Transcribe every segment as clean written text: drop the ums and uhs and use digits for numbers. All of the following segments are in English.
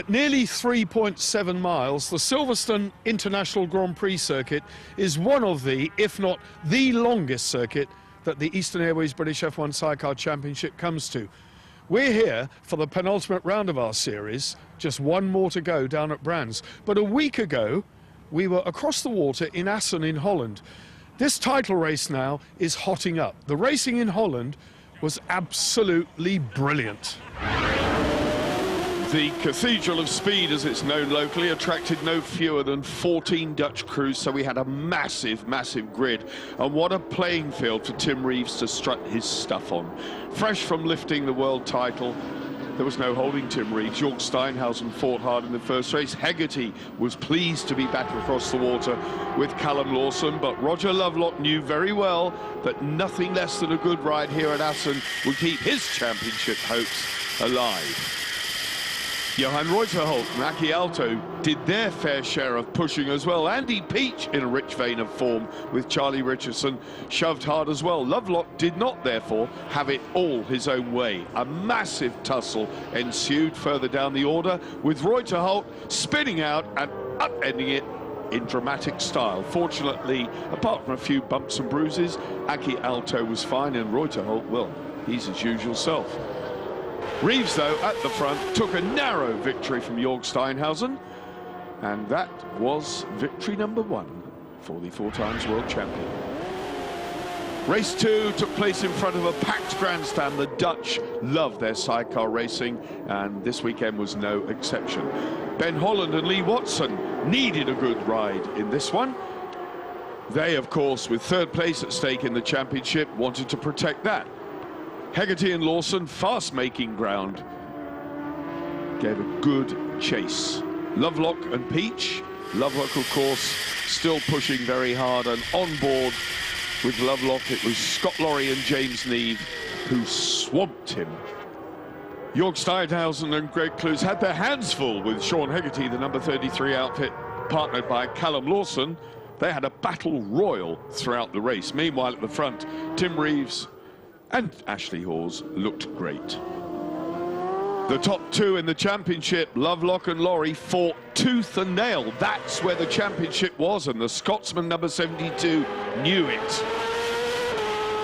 At nearly 3.7 miles, the Silverstone International Grand Prix circuit is one of the, if not the longest circuit that the Eastern Airways British F1 Sidecar Championship comes to. We're here for the penultimate round of our series, just one more to go down at Brands. But a week ago, we were across the water in Assen in Holland. This title race now is hotting up. The racing in Holland was absolutely brilliant. The Cathedral of Speed, as it's known locally, attracted no fewer than 14 Dutch crews, so we had a massive, massive grid. And what a playing field for Tim Reeves to strut his stuff on. Fresh from lifting the world title, there was no holding Tim Reeves. Jörg Steinhausen fought hard in the first race. Hegarty was pleased to be back across the water with Callum Lawson, but Roger Lovelock knew very well that nothing less than a good ride here at Assen would keep his championship hopes alive. Johan Reuterholt and Aki Aalto did their fair share of pushing as well. Andy Peach, in a rich vein of form with Charlie Richardson, shoved hard as well. Lovelock did not, therefore, have it all his own way. A massive tussle ensued further down the order, with Reuterholt spinning out and upending it in dramatic style. Fortunately, apart from a few bumps and bruises, Aki Aalto was fine, and Reuterholt, well, he's his usual self. Reeves, though, at the front, took a narrow victory from Jörg Steinhausen, and that was victory number 1 for the 4-times world champion. Race 2 took place in front of a packed grandstand. The Dutch love their sidecar racing, and this weekend was no exception. Ben Holland and Lee Watson needed a good ride in this one. They, of course, with third place at stake in the championship, wanted to protect that. Hegarty and Lawson, fast making ground, gave a good chase. Lovelock and Peach. Lovelock, of course, still pushing very hard, and on board with Lovelock, it was Scott Lorry and James Neve who swamped him. Jörg Steinhausen and Greg Clues had their hands full with Sean Hegarty, the number 33 outfit, partnered by Callum Lawson. They had a battle royal throughout the race. Meanwhile, at the front, Tim Reeves and Ashley Hawes looked great. The top two in the championship, Lovelock and Lorry, fought tooth and nail. That's where the championship was, and the Scotsman, number 72, knew it.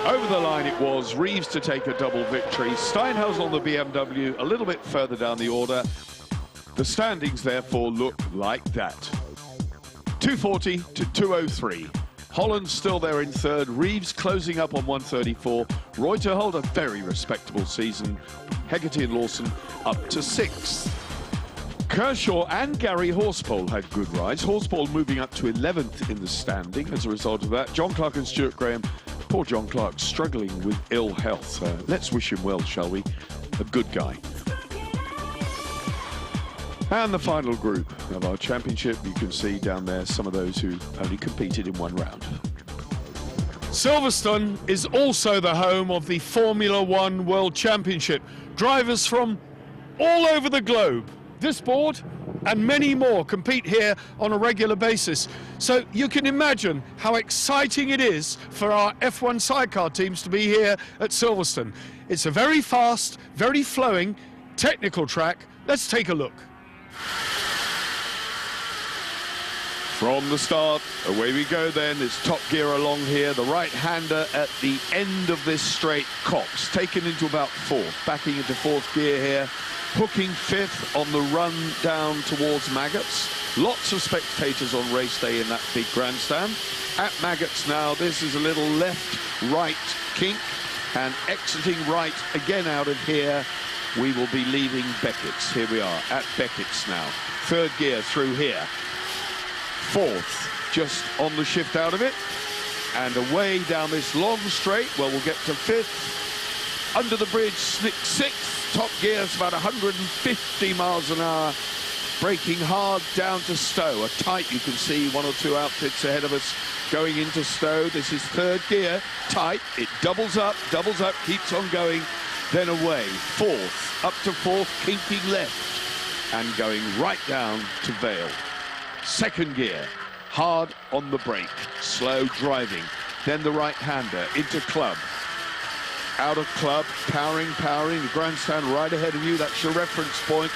Over the line it was, Reeves to take a double victory. Steinhausen on the BMW, a little bit further down the order. The standings, therefore, look like that. 240 to 203. Holland still there in third, Reeves closing up on 134, Reuterholt a very respectable season, Hegarty and Lawson up to 6th. Kershaw and Gary Horspool had good rides, Horspool moving up to 11th in the standing as a result of that. John Clark and Stuart Graham, poor John Clark struggling with ill health. Let's wish him well, shall we? A good guy. And the final group of our championship, you can see down there some of those who only competed in one round. Silverstone is also the home of the Formula One World Championship. Drivers from all over the globe, this board and many more, compete here on a regular basis. So you can imagine how exciting it is for our F1 sidecar teams to be here at Silverstone. It's a very fast, very flowing, technical track. Let's take a look. From the start, away we go then. It's top gear along here. The right-hander at the end of this straight, Cox, taken into about 4th, backing into 4th gear here, hooking 5th on the run down towards Maggots. Lots of spectators on race day in that big grandstand. At Maggots now, this is a little left-right kink, and exiting right again out of here, we will be leaving Beckett's. Here we are at Beckett's now. 3rd gear through here. 4th, just on the shift out of it. And away down this long straight, well, we'll get to 5th. Under the bridge, 6th. Top gear's about 150 miles an hour. Braking hard down to Stowe. A tight, you can see 1 or 2 outfits ahead of us going into Stowe. This is 3rd gear, tight. It doubles up, keeps on going. Then away, 4th, up to 4th, kinking left, and going right down to Vale. 2nd gear, hard on the brake, slow driving. Then the right-hander into club. Out of club, powering, the grandstand right ahead of you, that's your reference point.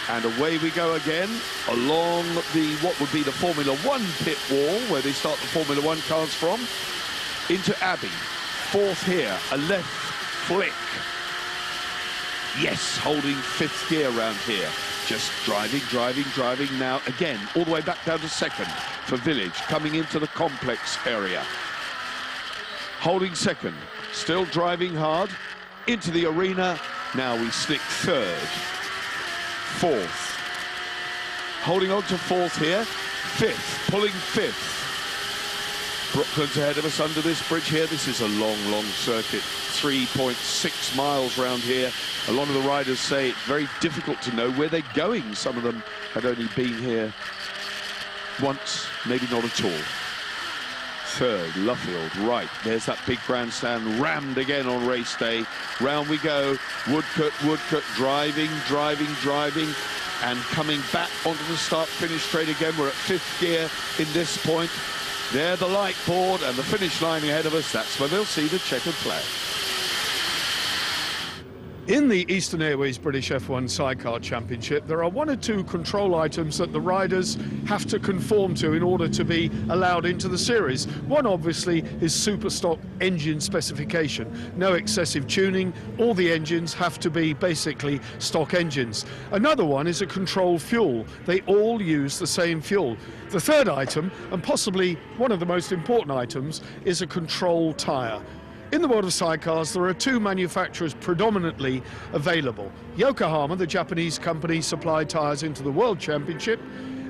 And away we go again along what would be the Formula One pit wall, where they start the Formula One cars from, into Abbey. Fourth here, a left flick. Yes, holding fifth gear around here. Just driving now. Again, all the way back down to second for Village, coming into the complex area. Holding second, still driving hard into the arena. Now we slick third. Fourth, holding on to fourth here. Fifth, pulling fifth. Brooklands ahead of us under this bridge here. This is a long circuit, 3.6 miles round here. A lot of the riders say it's very difficult to know where they're going. Some of them had only been here once, maybe not at all. Third, Luffield, right. There's that big grandstand, rammed again on race day. Round we go. Woodcote, driving, and coming back onto the start-finish straight again. We're at fifth gear in this point. There, the light board and the finish line ahead of us. That's where they'll see the checkered flag. In the Eastern Airways British F1 Sidecar Championship, there are one or two control items that the riders have to conform to in order to be allowed into the series. One, obviously, is super stock engine specification. No excessive tuning. All the engines have to be basically stock engines. Another one is a control fuel. They all use the same fuel. The third item, and possibly one of the most important items, is a control tyre. In the world of sidecars, there are two manufacturers predominantly available. Yokohama, the Japanese company, supply tyres into the World Championship.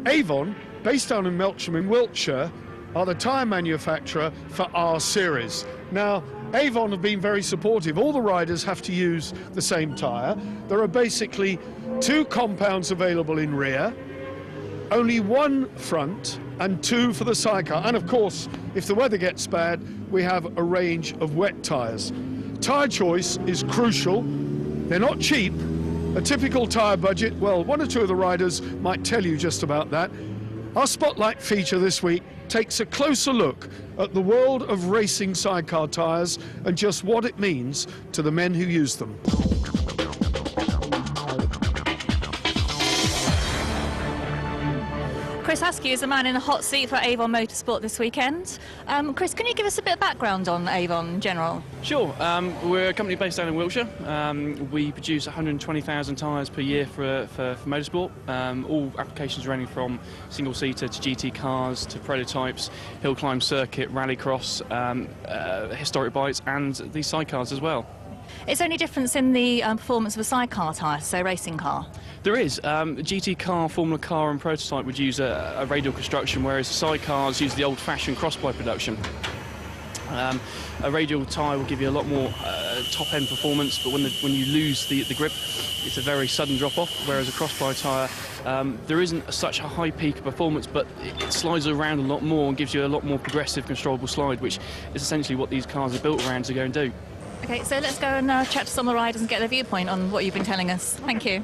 Avon, based down in Melksham in Wiltshire, are the tyre manufacturer for our series. Now, Avon have been very supportive. All the riders have to use the same tyre. There are basically two compounds available in rear, only one front and two for the sidecar. And of course, if the weather gets bad, we have a range of wet tyres. Tyre choice is crucial. They're not cheap. A typical tyre budget, well, one or two of the riders might tell you just about that. Our Spotlight feature this week takes a closer look at the world of racing sidecar tyres and just what it means to the men who use them. Chris Askew is a man in the hot seat for Avon Motorsport this weekend. Chris, can you give us a bit of background on Avon in general? Sure. We're a company based down in Wiltshire. We produce 120,000 tyres per year for motorsport. All applications ranging from single-seater to GT cars to prototypes, hill climb circuit, rallycross, historic bikes, and these sidecars as well. Is there any difference in the performance of a sidecar tyre, so a racing car? There is. A GT car, Formula car and prototype would use a radial construction, whereas sidecars use the old-fashioned cross-ply production. A radial tyre will give you a lot more top-end performance, but when you lose the grip, it's a very sudden drop-off, whereas a cross-ply tyre, there isn't such a high peak of performance, but it slides around a lot more and gives you a lot more progressive, controllable slide, which is essentially what these cars are built around to go and do. OK, so let's go and chat to some of the riders and get their viewpoint on what you've been telling us. Thank you.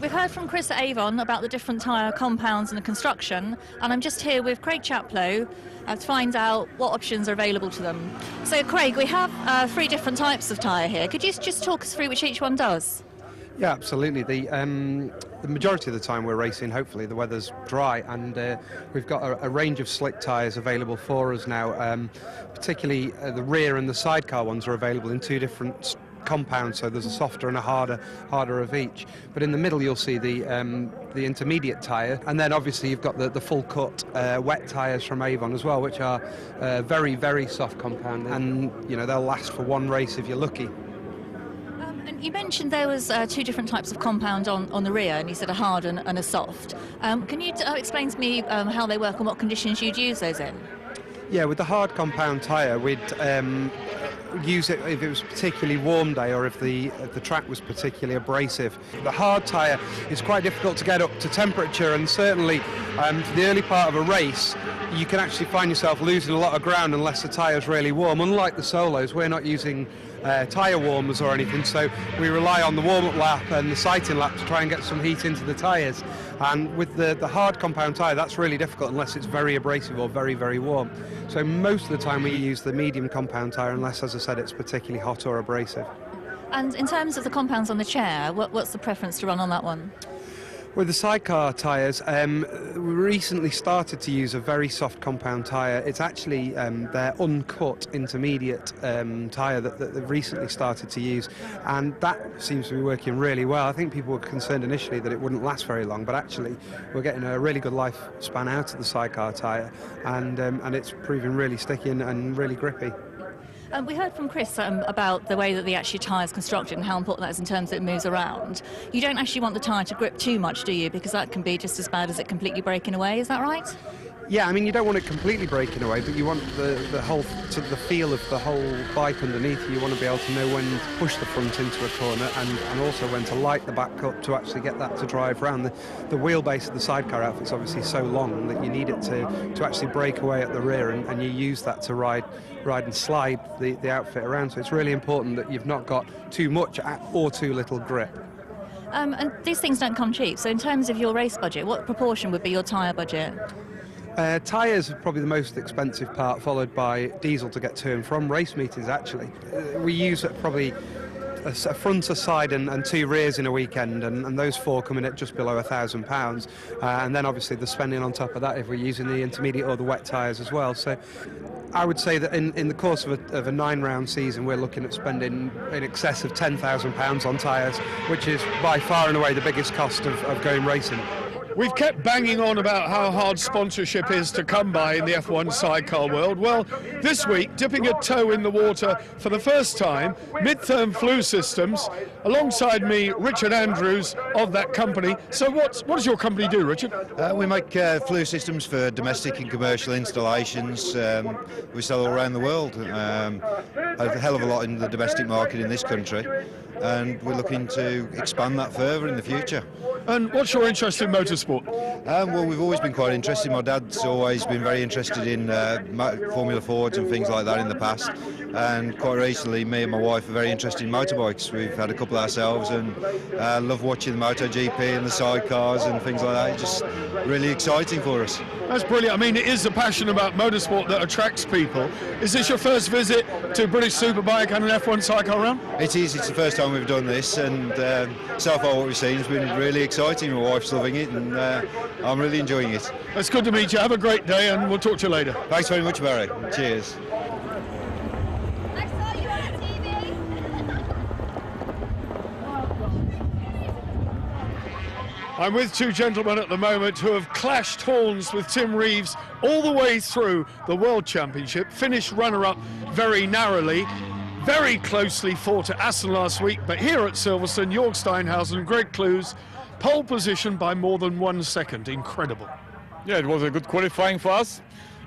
We've heard from Chris at Avon about the different tyre compounds and the construction, and I'm just here with Craig Chaplow to find out what options are available to them. So, Craig, we have three different types of tyre here. Could you just talk us through which each one does? Yeah, absolutely. The majority of the time we're racing, hopefully the weather's dry, and we've got a range of slick tyres available for us now. Particularly the rear and the sidecar ones are available in two different compounds, so there's a softer and a harder of each. But in the middle you'll see the intermediate tyre, and then obviously you've got the full cut wet tyres from Avon as well, which are very, very soft compound, and you know they'll last for one race if you're lucky. And you mentioned there was two different types of compound on the rear, and you said a hard and a soft. Can you explain to me how they work and what conditions you'd use those in? Yeah, with the hard compound tyre, we'd use it if it was a particularly warm day or if the track was particularly abrasive. The hard tyre is quite difficult to get up to temperature, and certainly for the early part of a race you can actually find yourself losing a lot of ground unless the tyre's really warm. Unlike the solos, we're not using tyre warmers or anything, so we rely on the warm-up lap and the sighting lap to try and get some heat into the tyres. And with the hard compound tyre, that's really difficult unless it's very abrasive or very, very warm. So most of the time we use the medium compound tyre unless, as I said, it's particularly hot or abrasive. And in terms of the compounds on the chair, what's the preference to run on that one? With the Sidecar tyres, we recently started to use a very soft compound tyre. It's actually their uncut intermediate tyre that they've recently started to use, and that seems to be working really well. I think people were concerned initially that it wouldn't last very long, but actually we're getting a really good lifespan out of the Sidecar tyre, and it's proving really sticky and really grippy. We heard from Chris about the way that the actual tyre is constructed and how important that is in terms of it moves around. You don't actually want the tyre to grip too much, do you? Because that can be just as bad as it completely breaking away, is that right? Yeah, I mean, you don't want it completely breaking away, but you want the whole, to the feel of the whole bike underneath you. You want to be able to know when to push the front into a corner and also when to light the back up to actually get that to drive round. The wheelbase of the Sidecar outfit is obviously so long that you need it to actually break away at the rear, and you use that to ride and slide the outfit around. So it's really important that you've not got too much or too little grip. And these things don't come cheap. So in terms of your race budget, what proportion would be your tyre budget? Tyres are probably the most expensive part, followed by diesel to get to and from race meetings, actually. We use probably a front, a side and two rears in a weekend, and those four come in at just below £1,000. And then obviously the spending on top of that if we're using the intermediate or the wet tyres as well. So I would say that in the course of a 9-round season, we're looking at spending in excess of £10,000 on tyres, which is by far and away the biggest cost of going racing. We've kept banging on about how hard sponsorship is to come by in the F1 sidecar world. Well, this week, dipping a toe in the water for the first time, Midterm Flue Systems, alongside me, Richard Andrews of that company. So what does your company do, Richard? We make flue systems for domestic and commercial installations. We sell all around the world, a hell of a lot in the domestic market in this country, and we're looking to expand that further in the future. And what's your interest in motorsport? Well, we've always been quite interested. My dad's always been very interested in Formula Fords and things like that in the past, and quite recently me and my wife are very interested in motorbikes. We've had a couple ourselves and love watching the MotoGP and the sidecars and things like that. It's just really exciting for us. That's brilliant. I mean, it is the passion about motorsport that attracts people. Is this your first visit to British Superbike and an F1 sidecar round? It is. It's the first time we've done this, and so far what we've seen has been really exciting. My wife's loving it, and I'm really enjoying it. It's good to meet you. Have a great day, and we'll talk to you later. Thanks very much, Barry. Cheers. I saw you on TV. I'm with two gentlemen at the moment who have clashed horns with Tim Reeves all the way through the World Championship, finished runner-up very narrowly, very closely fought at Assen last week, but here at Silverstone, Jörg Steinhausen and Greg Clues, pole position by more than 1 second. Incredible. Yeah, it was a good qualifying for us.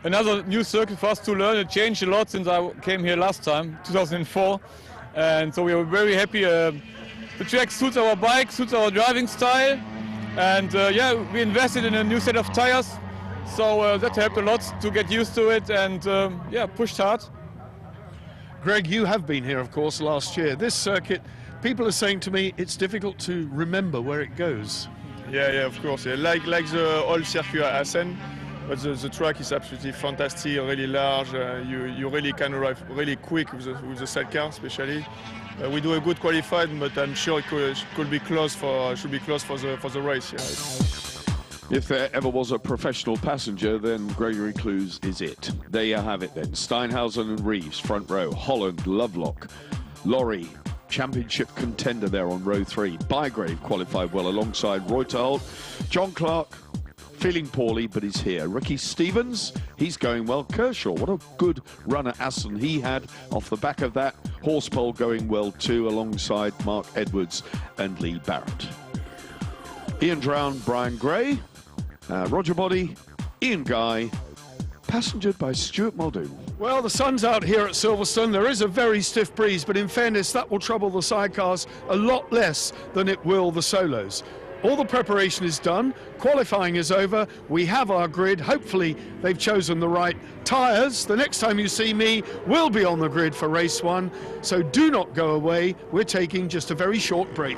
Another new circuit for us to learn. It changed a lot since I came here last time, 2004. And so we were very happy. The track suits our bike, suits our driving style. And yeah, we invested in a new set of tires. So that helped a lot to get used to it, and yeah, pushed hard. Greg, you have been here, of course, last year. This circuit, people are saying to me, it's difficult to remember where it goes. Yeah, of course. Yeah. Like the old circuit at Assen, but the track is absolutely fantastic, really large. You really can arrive really quick with the sidecar, especially. We do a good qualifying, but I'm sure it should be close for the race. Yeah. If there ever was a professional passenger, then Gregory Clues is it. There you have it then. Steinhausen and Reeves, front row. Holland, Lovelock, Laurie, championship contender there on row 3. Bygrave qualified well alongside Reuterholt. John Clark, feeling poorly, but he's here. Ricky Stevens, he's going well. Kershaw, what a good run at Assen he had off the back of that. Horsepole going well too, alongside Mark Edwards and Lee Barrett. Ian Drown, Brian Gray, Roger Body, Ian Guy, passengered by Stuart Muldoon. Well, the sun's out here at Silverstone. There is a very stiff breeze, but in fairness, that will trouble the sidecars a lot less than it will the solos. All the preparation is done, qualifying is over, we have our grid, hopefully they've chosen the right tyres. The next time you see me, we'll be on the grid for race 1, so do not go away, we're taking just a very short break.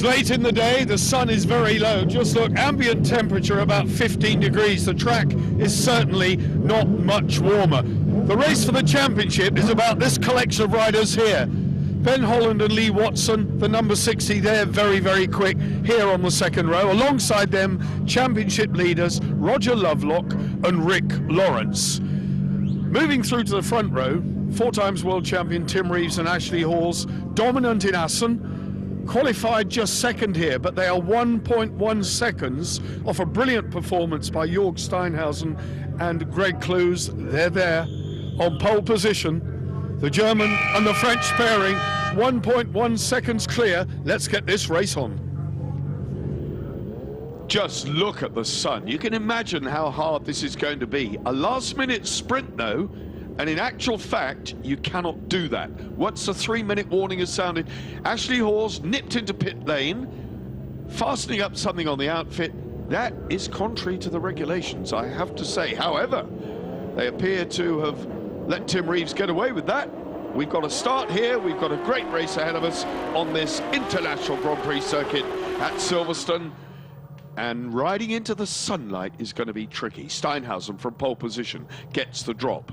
It's late in the day, the sun is very low. Just look, ambient temperature about 15 degrees. The track is certainly not much warmer. The race for the championship is about this collection of riders here. Ben Holland and Lee Watson, the number 60, they're very, very quick here on the second row. Alongside them, championship leaders Roger Lovelock and Rick Lawrence. Moving through to the front row, 4 times world champion Tim Reeves and Ashley Hawes, dominant in Assen. Qualified just second here, but they are 1.1 seconds off a brilliant performance by Jörg Steinhausen and Greg Clues. They're there on pole position. The German and the French pairing, 1.1 seconds clear. Let's get this race on. Just look at the sun. You can imagine how hard this is going to be. A last-minute sprint, though, and in actual fact, you cannot do that. Once the 3-minute warning has sounded, Ashley Hawes nipped into pit lane, fastening up something on the outfit. That is contrary to the regulations, I have to say. However, they appear to have let Tim Reeves get away with that. We've got a start here. We've got a great race ahead of us on this International Grand Prix circuit at Silverstone. And riding into the sunlight is going to be tricky. Steinhausen from pole position gets the drop.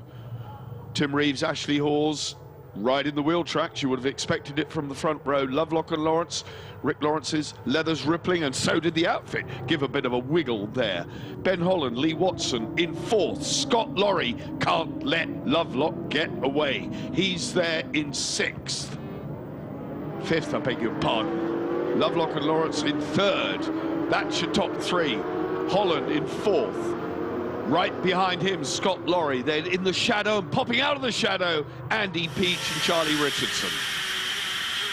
Tim Reeves, Ashley Hawes, riding the wheel tracks. You would have expected it from the front row. Lovelock and Lawrence. Rick Lawrence's leathers rippling, and so did the outfit. Give a bit of a wiggle there. Ben Holland, Lee Watson in 4th. Scott Lorry can't let Lovelock get away. He's there in 6th. 5th, I beg your pardon. Lovelock and Lawrence in 3rd. That's your top 3. Holland in 4th. Right behind him, Scott Lorry. Then in the shadow and popping out of the shadow, Andy Peach and Charlie Richardson.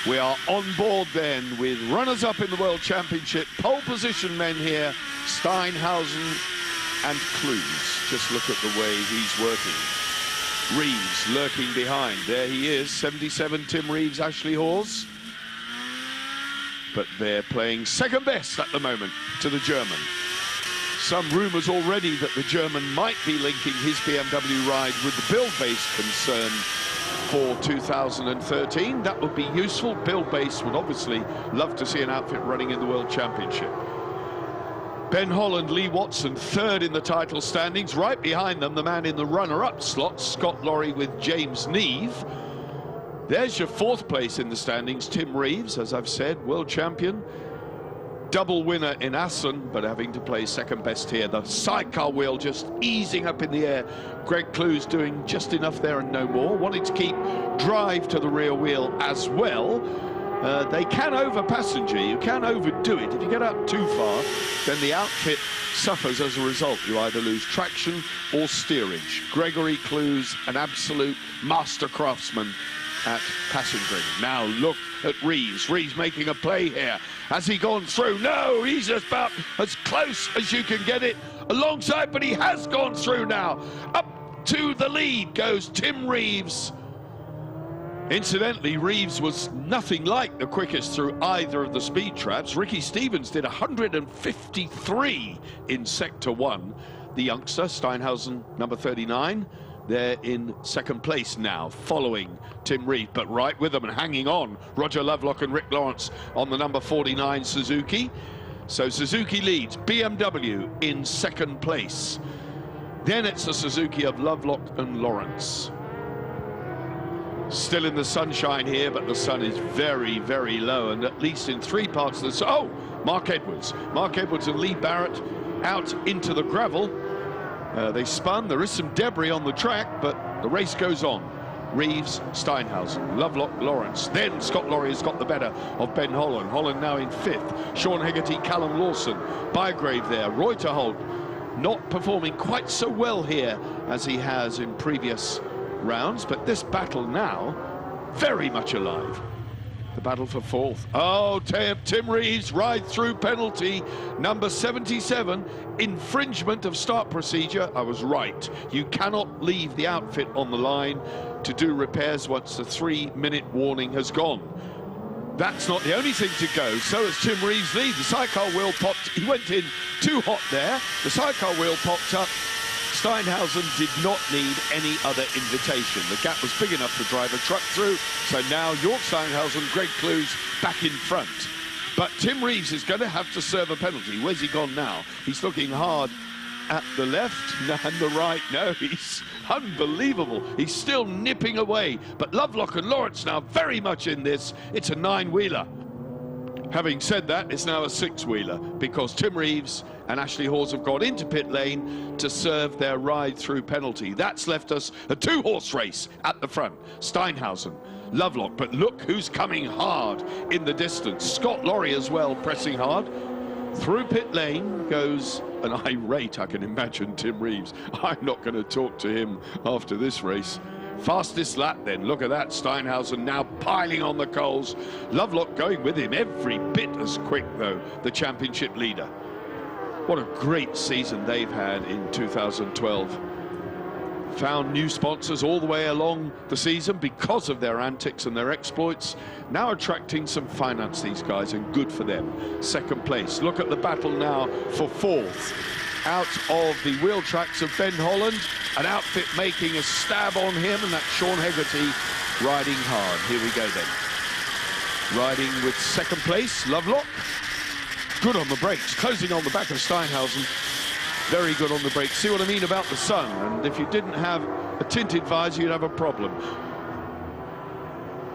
We are on board then with runners-up in the World Championship. Pole position men here, Steinhausen and Clues. Just look at the way he's working. Reeves lurking behind. There he is, 77 Tim Reeves, Ashley Hawes. But they're playing second best at the moment to the German. Some rumours already that the German might be linking his BMW ride with the build-based concern for 2013. That would be useful. Build-based would obviously love to see an outfit running in the World Championship. Ben Holland, Lee Watson, 3rd in the title standings. Right behind them, the man in the runner-up slot, Scott Lorry with James Neve. There's your 4th place in the standings, Tim Reeves, as I've said, world champion. Double winner in Assen, but having to play second best here. The sidecar wheel just easing up in the air. Greg Clues doing just enough there and no more. Wanting to keep drive to the rear wheel as well. They can over-passenger, you can overdo it. If you get up too far, then the outfit suffers as a result. You either lose traction or steerage. Gregory Clues, an absolute master craftsman at passengering. Now look at Reeves. Reeves making a play here. Has he gone through? No, he's about as close as you can get it alongside, but he has gone through now. Up to the lead goes Tim Reeves. Incidentally, Reeves was nothing like the quickest through either of the speed traps. Ricky Stevens did 153 in Sector 1. The youngster, Steinhausen, number 39, they're in second place now, following Tim Reeves, but right with them and hanging on, Roger Lovelock and Rick Lawrence on the number 49 Suzuki. So Suzuki leads, BMW in second place. Then it's the Suzuki of Lovelock and Lawrence. Still in the sunshine here, but the sun is very, very low, and at least in 3 parts of the sun. Oh, Mark Edwards. Mark Edwards and Lee Barrett out into the gravel. They spun. There is some debris on the track, but the race goes on. Reeves, Steinhausen, Lovelock, Lawrence. Then Scott Lorry has got the better of Ben Holland. Holland now in 5th. Sean Hegarty, Callum Lawson, Bygrave there. Reuterholt not performing quite so well here as he has in previous rounds, but this battle now very much alive. The battle for 4th. Oh, Tim Reeves, ride through penalty, number 77, infringement of start procedure. I was right. You cannot leave the outfit on the line to do repairs once the 3-minute warning has gone. That's not the only thing to go. So as Tim Reeves leads, the sidecar wheel popped. He went in too hot there. The sidecar wheel popped up. Steinhausen did not need any other invitation. The gap was big enough to drive a truck through. So now Jörg Steinhausen, Greg Clues back in front. But Tim Reeves is going to have to serve a penalty. Where's he gone now? He's looking hard at the left and the right. No, he's unbelievable. He's still nipping away. But Lovelock and Lawrence now very much in this. It's a 9-wheeler. Having said that, it's now a 6-wheeler because Tim Reeves and Ashley Hawes have got into pit lane to serve their ride-through penalty. That's left us a 2-horse race at the front. Steinhausen, Lovelock, but look who's coming hard in the distance. Scott Lorry as well, pressing hard. Through pit lane goes an irate, I can imagine, Tim Reeves. I'm not going to talk to him after this race. Fastest lap then, look at that. Steinhausen now piling on the coals. Lovelock going with him, every bit as quick though, the championship leader. What a great season they've had in 2012. Found new sponsors all the way along the season because of their antics and their exploits. Now attracting some finance, these guys, and good for them. Second place. Look at the battle now for 4th. Out of the wheel tracks of Ben Holland, an outfit making a stab on him, and that's Sean Hegarty riding hard. Here we go then. Riding with second place, Lovelock. Good on the brakes, closing on the back of Steinhausen. Very good on the brakes. See what I mean about the sun? And if you didn't have a tinted visor, you'd have a problem.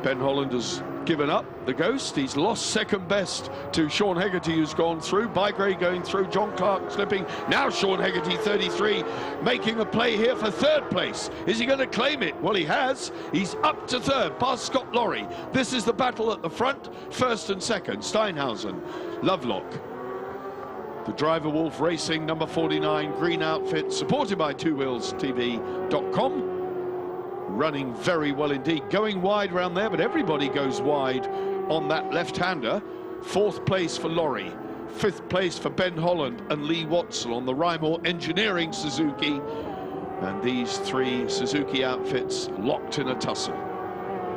Ben Holland has given up the ghost. He's lost second best to Sean Hegarty, who's gone through. Bygrave going through, John Clark slipping. Now Sean Hegarty, 33, making a play here for 3rd place. Is he going to claim it? Well, he has. He's up to 3rd, past Scott Lorry. This is the battle at the front, 1st and 2nd. Steinhausen, Lovelock. The Driver Wolf Racing, number 49, green outfit, supported by TwoWheelsTV.com. Running very well indeed, going wide around there, but everybody goes wide on that left-hander. 4th place for Lorry, 5th place for Ben Holland and Lee Watson on the Rymore Engineering Suzuki. And these 3 Suzuki outfits locked in a tussle.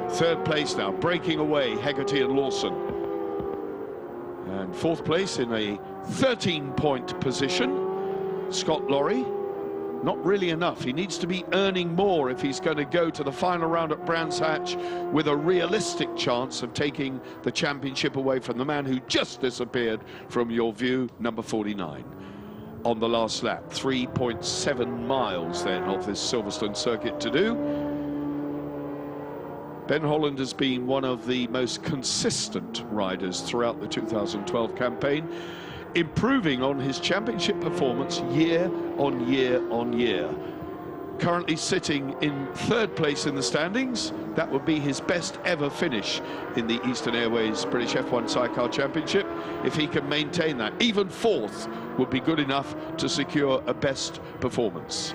3rd place now, breaking away, Hegarty and Lawson. And 4th place in a 13-point position, Scott Lorry. Not really enough. He needs to be earning more if he's going to go to the final round at Brands Hatch with a realistic chance of taking the championship away from the man who just disappeared from your view, number 49. On the last lap, 3.7 miles then of this Silverstone circuit to do. Ben Holland has been one of the most consistent riders throughout the 2012 campaign, improving on his championship performance year on year on year. Currently sitting in 3rd place in the standings. That would be his best ever finish in the Eastern Airways British F1 Sidecar Championship if he can maintain that. Even 4th would be good enough to secure a best performance.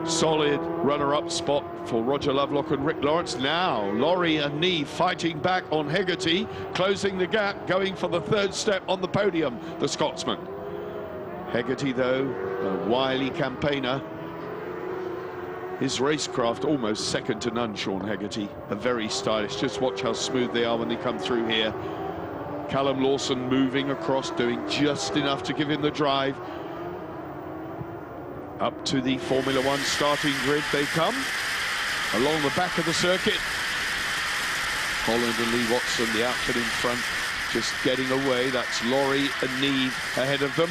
Solid runner-up spot for Roger Lovelock and Rick Lawrence. Now Lorry and Neve fighting back on Hegarty, closing the gap, going for the 3rd step on the podium, the Scotsman. Hegarty, though, a wily campaigner. His racecraft almost second to none, Sean Hegarty. A very stylish. Just watch how smooth they are when they come through here. Callum Lawson moving across, doing just enough to give him the drive. Up to the Formula One starting grid they come, along the back of the circuit. Holland and Lee Watson, the outfit in front, just getting away. That's Lorry and Neve ahead of them.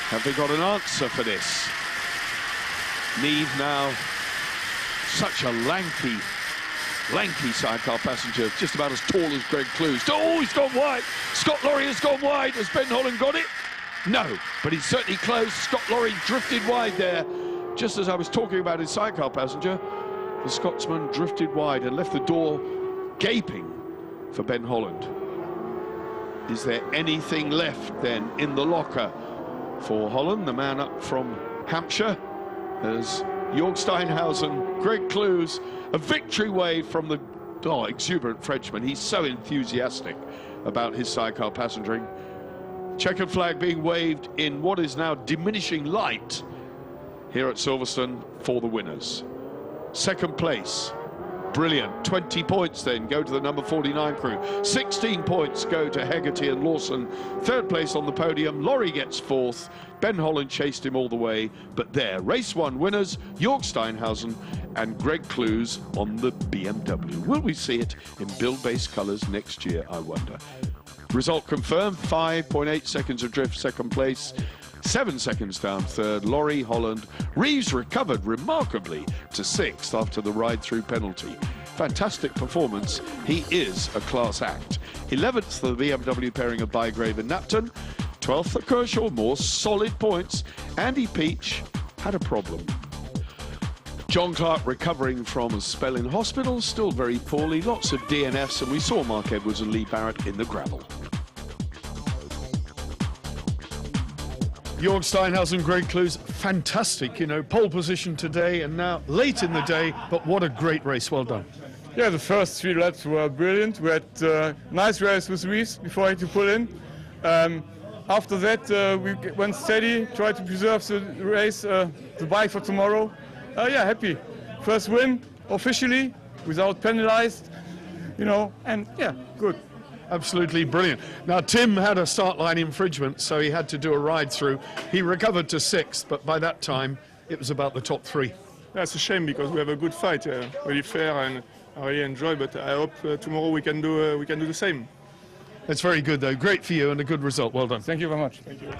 Have they got an answer for this? Neve now, such a lanky sidecar passenger, just about as tall as Greg Clues. Oh, he's gone wide. Scott Lorry has gone wide. Has Ben Holland got it? No, but he's certainly close. Scott Lorry drifted wide there. Just as I was talking about his sidecar passenger, the Scotsman drifted wide and left the door gaping for Ben Holland. Is there anything left then in the locker for Holland, the man up from Hampshire, as Jörg Steinhausen, Greg Clues, a victory wave from the exuberant Frenchman. He's so enthusiastic about his sidecar passengering. Checkered flag being waved in what is now diminishing light here at Silverstone for the winners. Second place, Brilliant. 20 points then go to the number 49 crew. 16 points go to Hegarty and Lawson. Third place on the podium. Laurie gets fourth. Ben Holland chased him all the way. But there, race one winners, Jörg Steinhausen and Greg Clues on the BMW. Will we see it in build-based colours next year, I wonder? Result confirmed, 5.8 seconds of drift, second place. 7 seconds down third, Laurie, Holland. Reeves recovered remarkably to sixth after the ride-through penalty. Fantastic performance. He is a class act. 11th, the BMW pairing of Bygrave and Napton. 12th, the Kershaw, more solid points. Andy Peach had a problem. John Clark recovering from a spell in hospital, still very poorly. Lots of DNFs, and we saw Mark Edwards and Lee Barrett in the gravel. Jörg Steinhausen, Greg Clues, fantastic, you know, pole position today and now late in the day, but what a great race, well done. Yeah, the first 3 laps were brilliant. We had nice race with Reeves before I had to pull in. After that, we went steady, tried to preserve the race, the bike for tomorrow. Yeah, happy. First win, officially, without penalized, you know, and yeah, good. Absolutely brilliant. Now, Tim had a start line infringement, so he had to do a ride through. He recovered to sixth, but by that time, it was about the top 3. That's a shame because we have a good fight, really fair, and I really enjoy. But I hope tomorrow we can do the same. That's very good, though. Great for you and a good result. Well done. Thank you very much. Thank you.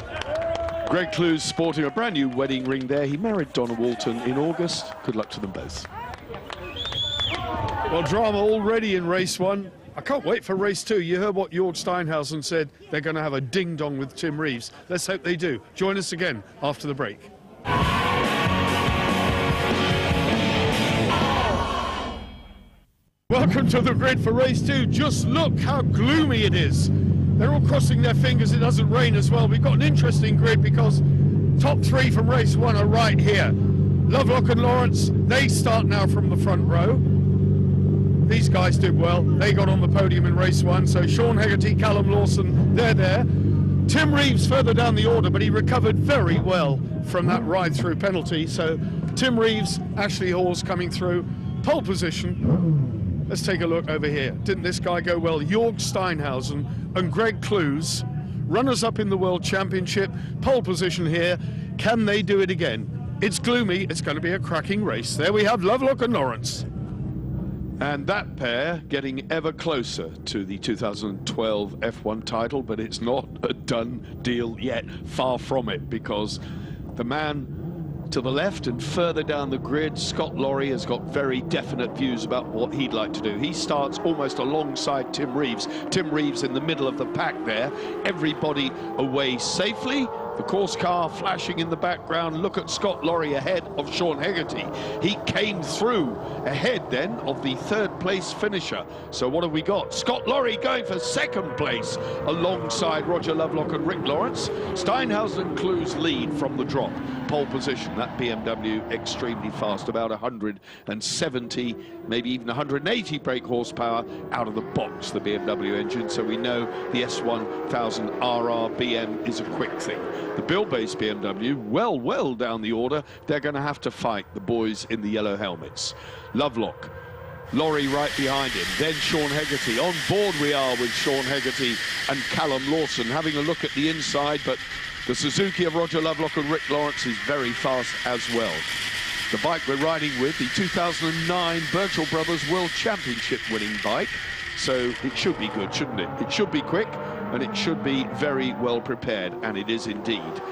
Greg Clues sporting a brand new wedding ring there. He married Donna Walton in August. Good luck to them both. Well, drama already in race one. I can't wait for race 2. You heard what Jörg Steinhausen said. They're going to have a ding-dong with Tim Reeves. Let's hope they do. Join us again after the break. Welcome to the grid for race 2. Just look how gloomy it is. They're all crossing their fingers it doesn't rain as well. We've got an interesting grid because top 3 from race 1 are right here. Lovelock and Lawrence, they start now from the front row. These guys did well. They got on the podium in race 1. So Sean Hegarty, Callum Lawson, they're there. Tim Reeves further down the order, but he recovered very well from that ride-through penalty. So Tim Reeves, Ashley Hawes coming through. Pole position. Let's take a look over here. Didn't this guy go well? Jörg Steinhausen and Greg Clues, runners-up in the World Championship. Pole position here. Can they do it again? It's gloomy. It's going to be a cracking race. There we have Lovelock and Lawrence. And that pair getting ever closer to the 2012 F1 title, but it's not a done deal yet, far from it, because the man to the left and further down the grid, Scott Laurie, has got very definite views about what he'd like to do. He starts almost alongside Tim Reeves. Tim Reeves in the middle of the pack there. Everybody away safely. The course car flashing in the background. Look at Scott Laurie ahead of Sean Hegarty. He came through ahead then of the third place finisher. So what have we got? Scott Laurie going for second place alongside Roger Lovelock and Rick Lawrence. Steinhausen and Clues lead from the drop. Pole position, that BMW extremely fast, about 170, maybe even 180 brake horsepower out of the box, the BMW engine. So we know the S1000 RR BM is a quick thing. The build-based BMW, well down the order. They're going to have to fight the boys in the yellow helmets. Lovelock, Laurie right behind him, then Sean Hegarty. On board we are with Sean Hegarty and Callum Lawson, having a look at the inside, but the Suzuki of Roger Lovelock and Rick Lawrence is very fast as well. The bike we're riding with, the 2009 Birchall Brothers World Championship winning bike, so it should be good, shouldn't it? It should be quick, and it should be very well prepared, and it is indeed.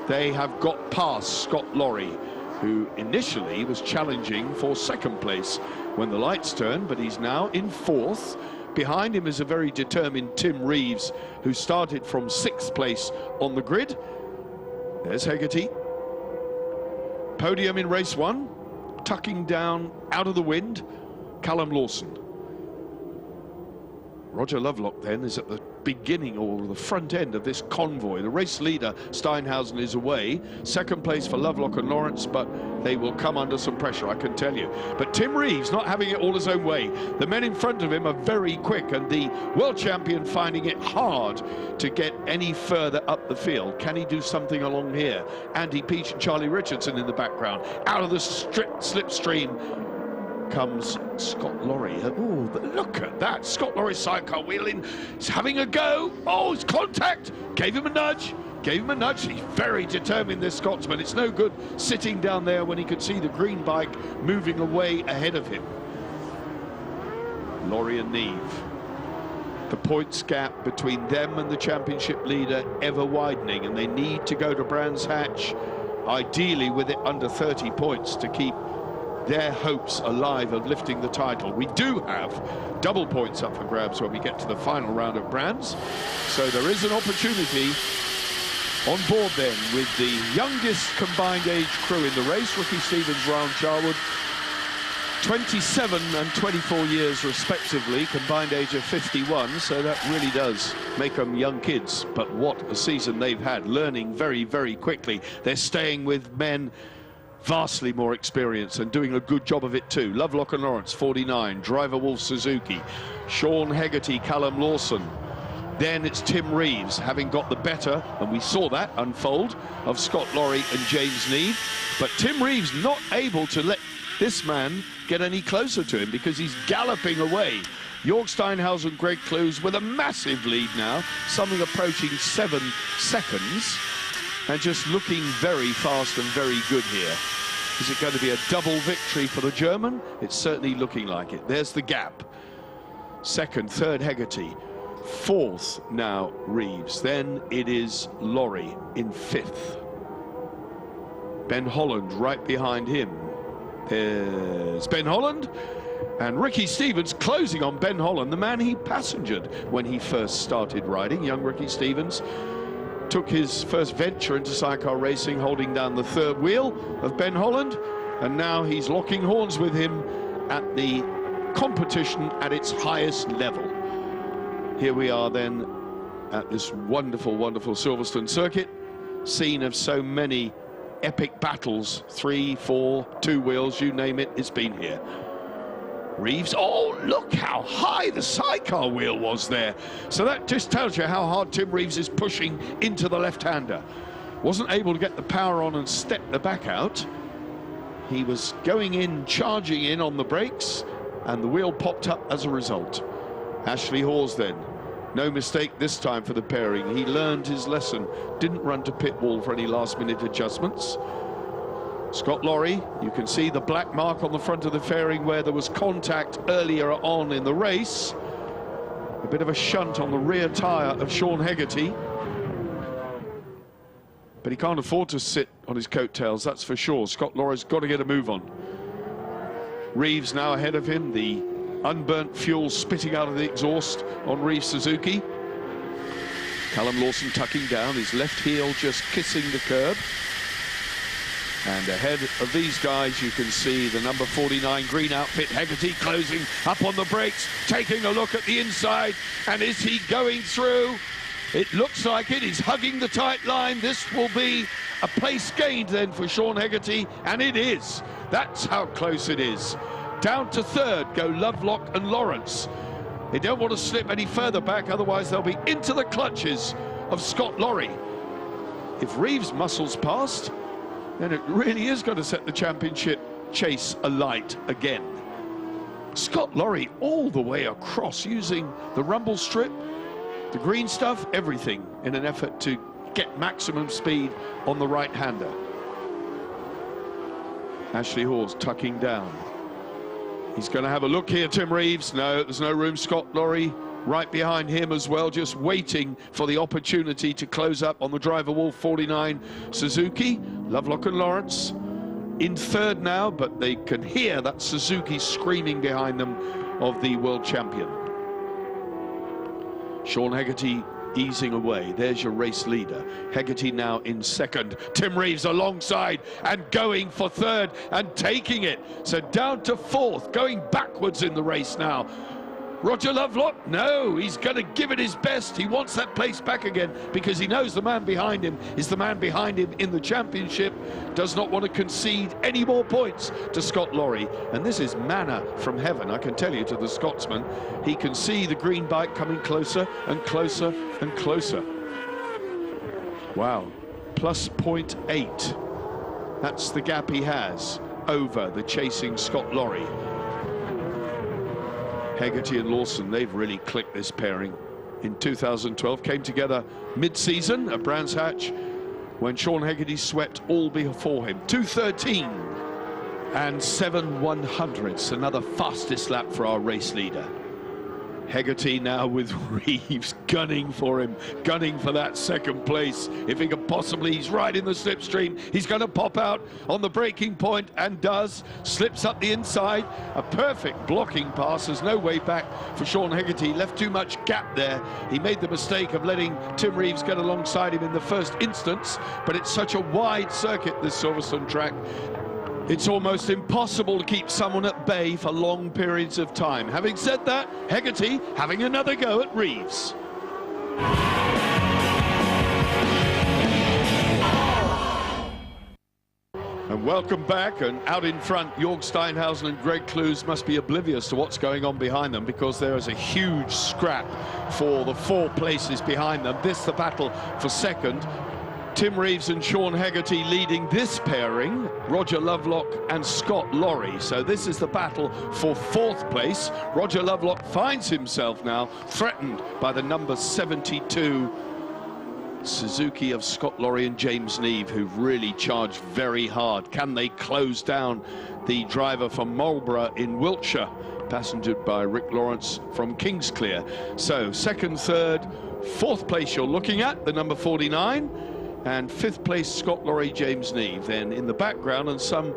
They have got past Scott Laurie, who initially was challenging for second place when the lights turned, but he's now in fourth. Behind him is a very determined Tim Reeves, who started from sixth place on the grid. There's Hegarty. Podium in race 1, tucking down out of the wind, Callum Lawson. Roger Lovelock then is at the beginning or the front end of this convoy. The race leader, Steinhausen, is away. Second place for Lovelock and Lawrence, but they will come under some pressure, I can tell you. But Tim Reeves not having it all his own way. The men in front of him are very quick, and the world champion finding it hard to get any further up the field. Can he do something along here? Andy Peach and Charlie Richardson in the background. Out of the slipstream comes Scott Lorry. Oh, look at that. Scott Lorry sidecar wheeling. He's having a go. Oh, it's contact. Gave him a nudge. Gave him a nudge. He's very determined, this Scotsman. It's no good sitting down there when he could see the green bike moving away ahead of him. Lorry and Neve. The points gap between them and the championship leader ever widening, and they need to go to Brands Hatch, ideally with it under 30 points, to keep their hopes alive of lifting the title. We do have double points up for grabs when we get to the final round of Brands, so there is an opportunity on board then with the youngest combined age crew in the race, Ricky Stevens, Ryan Charwood, 27 and 24 years respectively, combined age of 51, so that really does make them young kids. But what a season they've had, learning very, very quickly. They're staying with men vastly more experienced and doing a good job of it too. Lovelock and Lawrence, 49, driver Wolf Suzuki, Sean Hegarty, Callum Lawson. Then it's Tim Reeves having got the better, and we saw that unfold, of Scott Lorry and James Neve. But Tim Reeves not able to let this man get any closer to him because he's galloping away. York Steinhausen, Greg Clues with a massive lead now, something approaching 7 seconds, and just looking very fast and very good here. Is it going to be a double victory for the German? It's certainly looking like it. There's the gap. Second, third Hegarty. Fourth now Reeves. Then it is Lorry in fifth. Ben Holland right behind him. There's Ben Holland, and Ricky Stevens closing on Ben Holland, the man he passengered when he first started riding. Young Ricky Stevens took his first venture into sidecar racing, holding down the third wheel of Ben Holland, and now he's locking horns with him at the competition at its highest level. Here we are then at this wonderful, wonderful Silverstone circuit, scene of so many epic battles, 3, 4, 2 wheels, you name it, it's been here. Reeves, oh, look how high the sidecar wheel was there. So that just tells you how hard Tim Reeves is pushing into the left-hander. Wasn't able to get the power on and step the back out. He was going in, charging in on the brakes, and the wheel popped up as a result. Ashley Hawes then, no mistake this time for the pairing. He learned his lesson, didn't run to pit wall for any last-minute adjustments. Scott Lorry, you can see the black mark on the front of the fairing where there was contact earlier on in the race. A bit of a shunt on the rear tyre of Sean Hegarty. But he can't afford to sit on his coattails, that's for sure. Scott Lorry's got to get a move on. Reeves now ahead of him, the unburnt fuel spitting out of the exhaust on Reeves Suzuki. Callum Lawson tucking down, his left heel just kissing the curb. And ahead of these guys, you can see the number 49 green outfit, Hegarty, closing up on the brakes, taking a look at the inside. And is he going through? It looks like it. He's hugging the tight line. This will be a place gained then for Sean Hegarty, and it is. That's how close it is. Down to third go Lovelock and Lawrence. They don't want to slip any further back, otherwise they'll be into the clutches of Scott Lorry. If Reeves muscles past, then it really is going to set the championship chase alight again. Scott Lorry all the way across, using the rumble strip, the green stuff, everything in an effort to get maximum speed on the right-hander. Ashley Hawes tucking down. He's going to have a look here, Tim Reeves. No, there's no room. Scott Lorry right behind him as well, just waiting for the opportunity to close up on the driver Wolf 49 Suzuki. Lovelock and Lawrence in third now, but they can hear that Suzuki screaming behind them of the world champion. Sean Hegarty easing away. There's your race leader. Hegarty now in second. Tim Reeves alongside and going for third and taking it. So down to fourth, going backwards in the race now. Roger Lovelock, no, he's going to give it his best. He wants that place back again because he knows the man behind him is the man behind him in the championship. Does not want to concede any more points to Scott Lorry. And this is manna from heaven, I can tell you, to the Scotsman. He can see the green bike coming closer and closer and closer. Wow, plus 0.8. That's the gap he has over the chasing Scott Lorry. Hegarty and Lawson, they've really clicked this pairing. In 2012, came together mid-season at Brands Hatch when Sean Hegarty swept all before him. 2:13 and 7/100ths, another fastest lap for our race leader. Hegarty now with Reeves gunning for him, gunning for that second place. If he can possibly, he's right in the slipstream. He's going to pop out on the braking point and does. Slips up the inside. A perfect blocking pass. There's no way back for Sean Hegarty. Left too much gap there. He made the mistake of letting Tim Reeves get alongside him in the first instance, but it's such a wide circuit, this Silverstone track. It's almost impossible to keep someone at bay for long periods of time. Having said that, Hegarty having another go at Reeves. And welcome back, and out in front, Jörg Steinhausen and Greg Clues must be oblivious to what's going on behind them, because there is a huge scrap for the 4 places behind them. This the battle for second. Tim Reeves and Sean Hegarty leading this pairing, Roger Lovelock and Scott Lorry. So this is the battle for 4th place. Roger Lovelock finds himself now threatened by the number 72 Suzuki of Scott Lorry and James Neve, who've really charged very hard. Can they close down the driver from Marlborough in Wiltshire, passengered by Rick Lawrence from Kingsclear? So 2nd, 3rd, 4th place you're looking at, the number 49. And 5th place, Scott Lorry, James Neve. Then in the background and some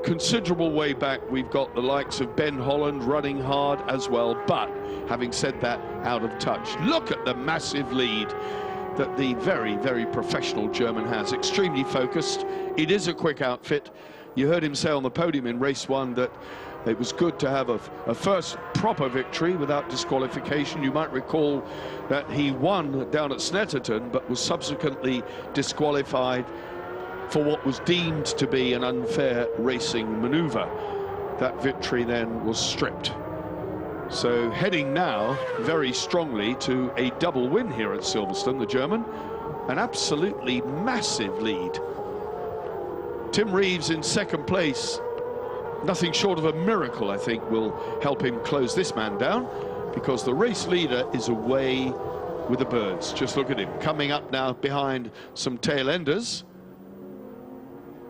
considerable way back, we've got the likes of Ben Holland running hard as well. But having said that, out of touch. Look at the massive lead that the very, very professional German has. Extremely focused. It is a quick outfit. You heard him say on the podium in race 1 that it was good to have a first proper victory without disqualification. You might recall that he won down at Snetterton, but was subsequently disqualified for what was deemed to be an unfair racing manoeuvre. That victory then was stripped. So heading now very strongly to a double win here at Silverstone, the German. An absolutely massive lead. Tim Reeves in 2nd place. Nothing short of a miracle, I think, will help him close this man down, because the race leader is away with the birds. Just look at him coming up now behind some tail enders.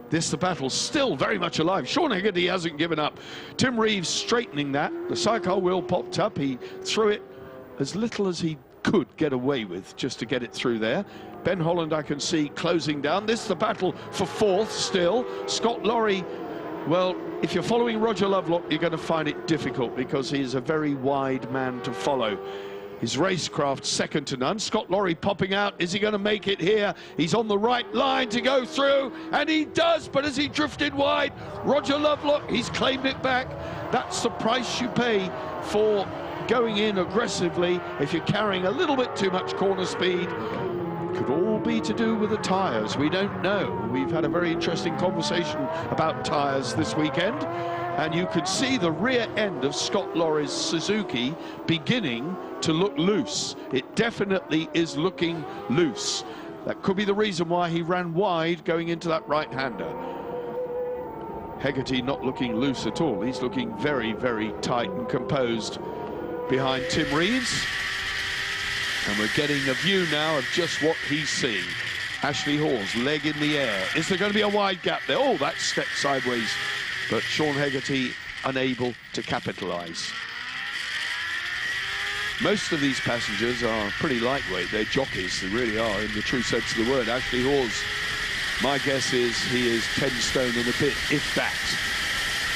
This the battle still very much alive. Sean Hegarty hasn't given up. Tim Reeves straightening that. The Sidecar wheel popped up. He threw it as little as he could get away with just to get it through there. Ben Holland, I can see, closing down. This the battle for 4th still. Scott Lorry, well, if you're following Roger Lovelock, you're going to find it difficult, because he is a very wide man to follow. His racecraft second to none. Scott Lorry popping out. Is he going to make it here? He's on the right line to go through, and he does, but as he drifted wide, Roger Lovelock, he's claimed it back. That's the price you pay for going in aggressively if you're carrying a little bit too much corner speed. Could all be to do with the tyres, we don't know. We've had a very interesting conversation about tyres this weekend, and you could see the rear end of Scott Lorry's Suzuki beginning to look loose. It definitely is looking loose. That could be the reason why he ran wide going into that right-hander. Hegarty not looking loose at all. He's looking very, very tight and composed behind Tim Reeves. And we're getting a view now of just what he's seeing. Ashley Hall's leg in the air. Is there going to be a wide gap there? Oh, that stepped sideways. But Sean Hegarty unable to capitalise. Most of these passengers are pretty lightweight. They're jockeys, they really are, in the true sense of the word. Ashley Hall's, my guess is he is 10 stone and a bit, if that.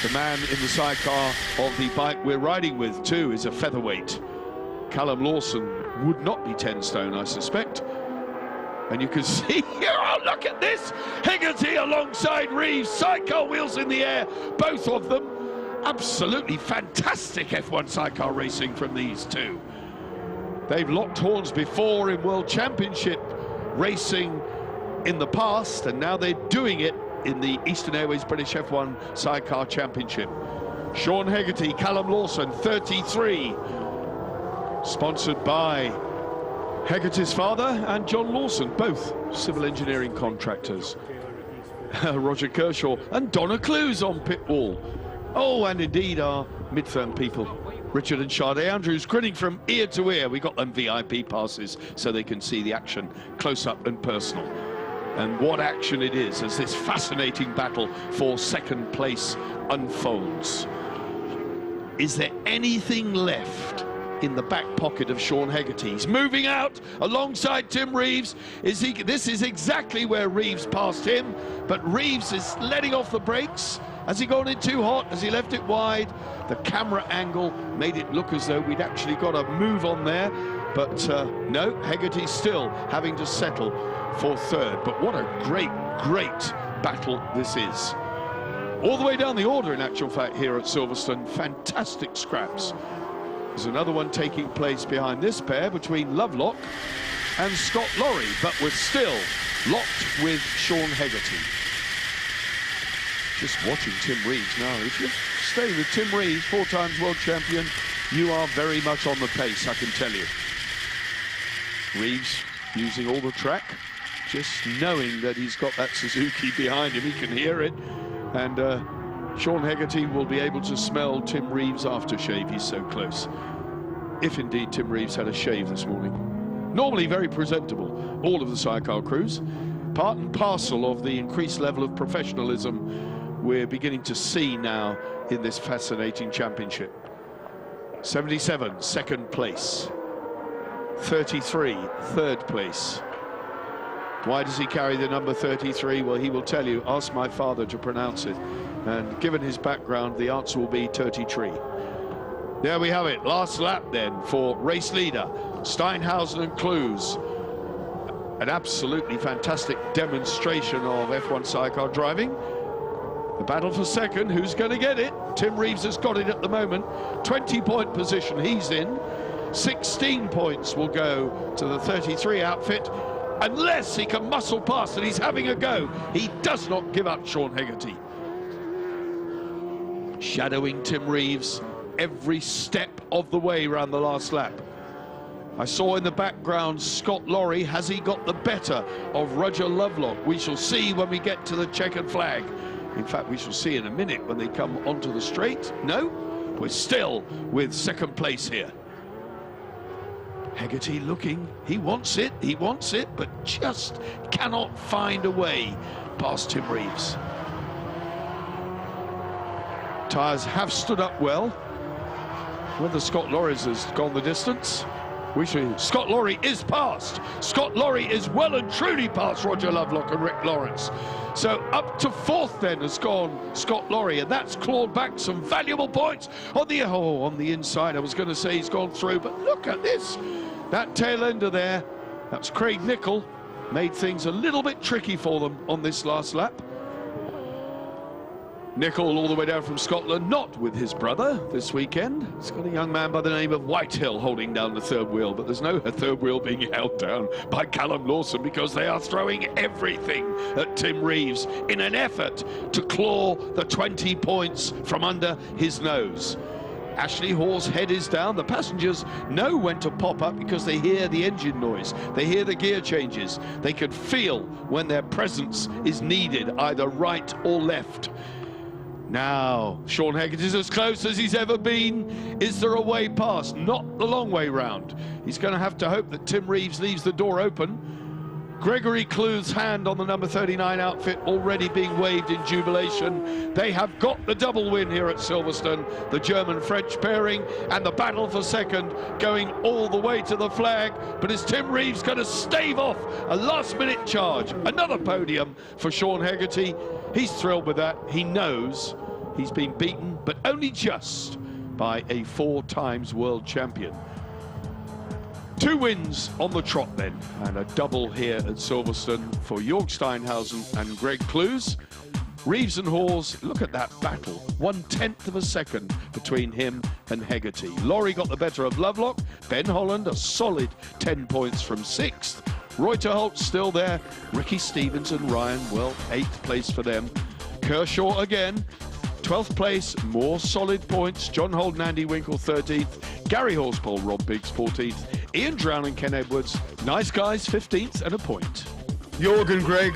The man in the sidecar of the bike we're riding with, too, is a featherweight. Callum Lawson would not be 10 stone, I suspect. And you can see here, oh, look at this! Hegarty alongside Reeves, sidecar wheels in the air, both of them. Absolutely fantastic F1 sidecar racing from these two. They've locked horns before in World Championship racing in the past, and now they're doing it in the Eastern Airways British F1 Sidecar Championship. Sean Hegarty, Callum Lawson, 33. Sponsored by Hegarty's father and John Lawson, both civil engineering contractors. Roger Kershaw and Donna Clues on pit wall. Oh, and indeed our midterm people Richard and Sade Andrews grinning from ear to ear. We got them VIP passes so they can see the action close up and personal. And what action it is as this fascinating battle for second place unfolds. Is there anything left in the back pocket of Sean Hegarty? He's moving out alongside Tim Reeves. This is exactly where Reeves passed him, but Reeves is letting off the brakes. Has he gone in too hot? Has he left it wide? The camera angle made it look as though we'd actually got a move on there, but no, Hegarty still having to settle for third. But what a great, great battle this is. All the way down the order, in actual fact, here at Silverstone. Fantastic scraps. There's another one taking place behind this pair between Lovelock and Scott Lorry, but we're still locked with Sean Hegarty. Just watching Tim Reeves now. If you stay with Tim Reeves, 4 times world champion, you are very much on the pace, I can tell you. Reeves using all the track, just knowing that he's got that Suzuki behind him, he can hear it. And Sean Hegarty will be able to smell Tim Reeves' aftershave. He's so close. If indeed Tim Reeves had a shave this morning. Normally very presentable, all of the Sidecar crews. Part and parcel of the increased level of professionalism we're beginning to see now in this fascinating championship. 77, second place. 33, third place. Why does he carry the number 33? Well, he will tell you. Ask my father to pronounce it. And given his background, the answer will be 33. There we have it. Last lap then for race leader Steinhausen and Clues. An absolutely fantastic demonstration of F1 Sidecar driving. The battle for second, who's going to get it? Tim Reeves has got it at the moment. 20-point position he's in. 16 points will go to the 33 outfit, unless he can muscle past, and he's having a go. He does not give up, Sean Hegarty. Shadowing Tim Reeves every step of the way around the last lap. I saw in the background Scott Lorry. Has he got the better of Roger Lovelock? We shall see when we get to the checkered flag. In fact, we shall see in a minute when they come onto the straight. No, we're still with second place here. Hegarty looking, he wants it, but just cannot find a way past Tim Reeves. Tyres have stood up well. Whether Scott Lorry's has gone the distance, we shall. Scott Lorry is past. Scott Lorry is well and truly past Roger Lovelock and Rick Lawrence. So up to fourth then has gone Scott Lorry, and that's clawed back some valuable points on the inside. I was going to say he's gone through, but look at this. That tail ender there, that's Craig Nicol, made things a little bit tricky for them on this last lap. Nicol all the way down from Scotland, not with his brother this weekend. He's got a young man by the name of Whitehill holding down the third wheel, but there's no third wheel being held down by Callum Lawson because they are throwing everything at Tim Reeves in an effort to claw the 20 points from under his nose. Ashley Hall's head is down. The passengers know when to pop up because they hear the engine noise. They hear the gear changes. They can feel when their presence is needed, either right or left. Now, Sean Hegarty is as close as he's ever been. Is there a way past? Not the long way round. He's going to have to hope that Tim Reeves leaves the door open. Gregory Clue's hand on the number 39 outfit already being waved in jubilation. They have got the double win here at Silverstone, the German-French pairing, and the battle for second going all the way to the flag. But is Tim Reeves going to stave off a last-minute charge? Another podium for Sean Hegarty. He's thrilled with that. He knows he's been beaten, but only just, by a 4 times world champion. 2 wins on the trot then, and a double here at Silverstone for Jörg Steinhausen and Greg Clues. Reeves and Hawes, look at that battle. 1/10 of a second between him and Hegarty. Lorry got the better of Lovelock. Ben Holland, a solid 10 points from 6th. Reuterholt still there. Ricky Stevens and Ryan, well, 8th place for them. Kershaw again, 12th place, more solid points. John Holden, Andy Winkle, 13th. Gary Horspool, Rob Biggs, 14th. Ian Drown and Ken Edwards, nice guys, 15th and a point. Jörg and Greg,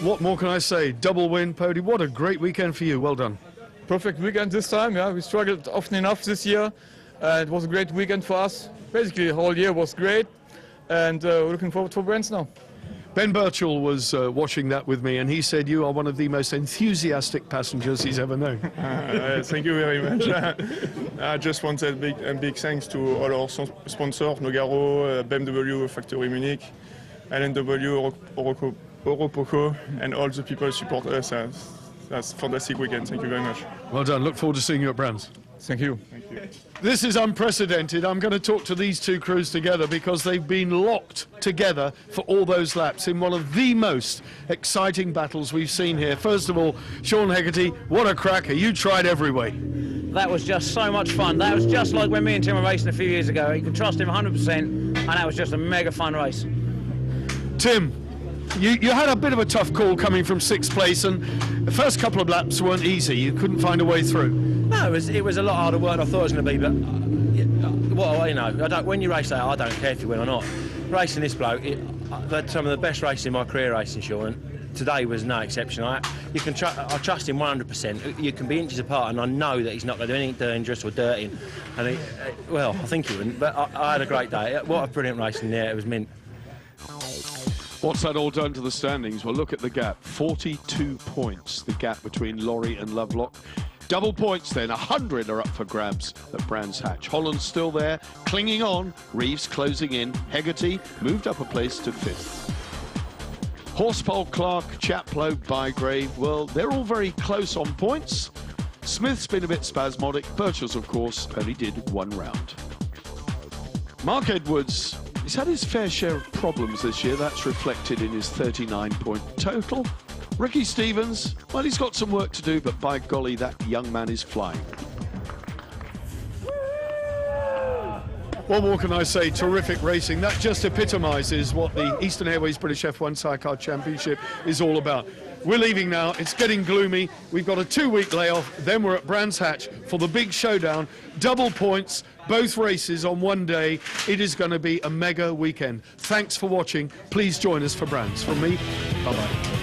what more can I say? Double win, podium. What a great weekend for you. Well done. Perfect weekend this time. Yeah, we struggled often enough this year. It was a great weekend for us. Basically, the whole year was great, and we're looking forward to Brands now. Ben Birchall was watching that with me, and he said you are one of the most enthusiastic passengers he's ever known. Thank you very much. I just want to say a big thanks to all our sponsors, Nogaro, BMW Factory Munich, LNW, Oropoco, and all the people who support us. That's a fantastic weekend. Thank you very much. Well done. Look forward to seeing you at Brands. Thank you. Thank you. This is unprecedented. I'm going to talk to these two crews together because they've been locked together for all those laps in one of the most exciting battles we've seen here. First of all, Sean Hegarty, what a cracker. You tried every way. That was just so much fun. That was just like when me and Tim were racing a few years ago. You can trust him 100%, and that was just a mega fun race. Tim, you had a bit of a tough call coming from 6th place, and the first couple of laps weren't easy. You couldn't find a way through. No, it was a lot harder work than I thought it was going to be, but well, you know, when you race that, I don't care if you win or not. Racing this bloke, I've had some of the best races in my career racing, Sean. Today was no exception. I trust him 100%. You can be inches apart, and I know that he's not going to do anything dangerous or dirty. And well, I think he wouldn't, but I had a great day. What a brilliant racing there. It was mint. What's that all done to the standings? Well, look at the gap. 42 points, the gap between Laurie and Lovelock. Double points then, 100 are up for grabs at Brands Hatch. Holland's still there, clinging on. Reeves closing in. Hegarty moved up a place to 5th. Horsepole, Clark, Chaplow, Bygrave, well, they're all very close on points. Smith's been a bit spasmodic. Birchall's, of course, only did one round. Mark Edwards, he's had his fair share of problems this year. That's reflected in his 39-point total. Ricky Stevens, well, he's got some work to do, but by golly, that young man is flying. What more can I say? Terrific racing. That just epitomises what the Eastern Airways British F1 Sidecar Championship is all about. We're leaving now. It's getting gloomy. We've got a 2-week layoff. Then we're at Brands Hatch for the big showdown. Double points, both races on one day. It is going to be a mega weekend. Thanks for watching. Please join us for Brands. From me, bye-bye.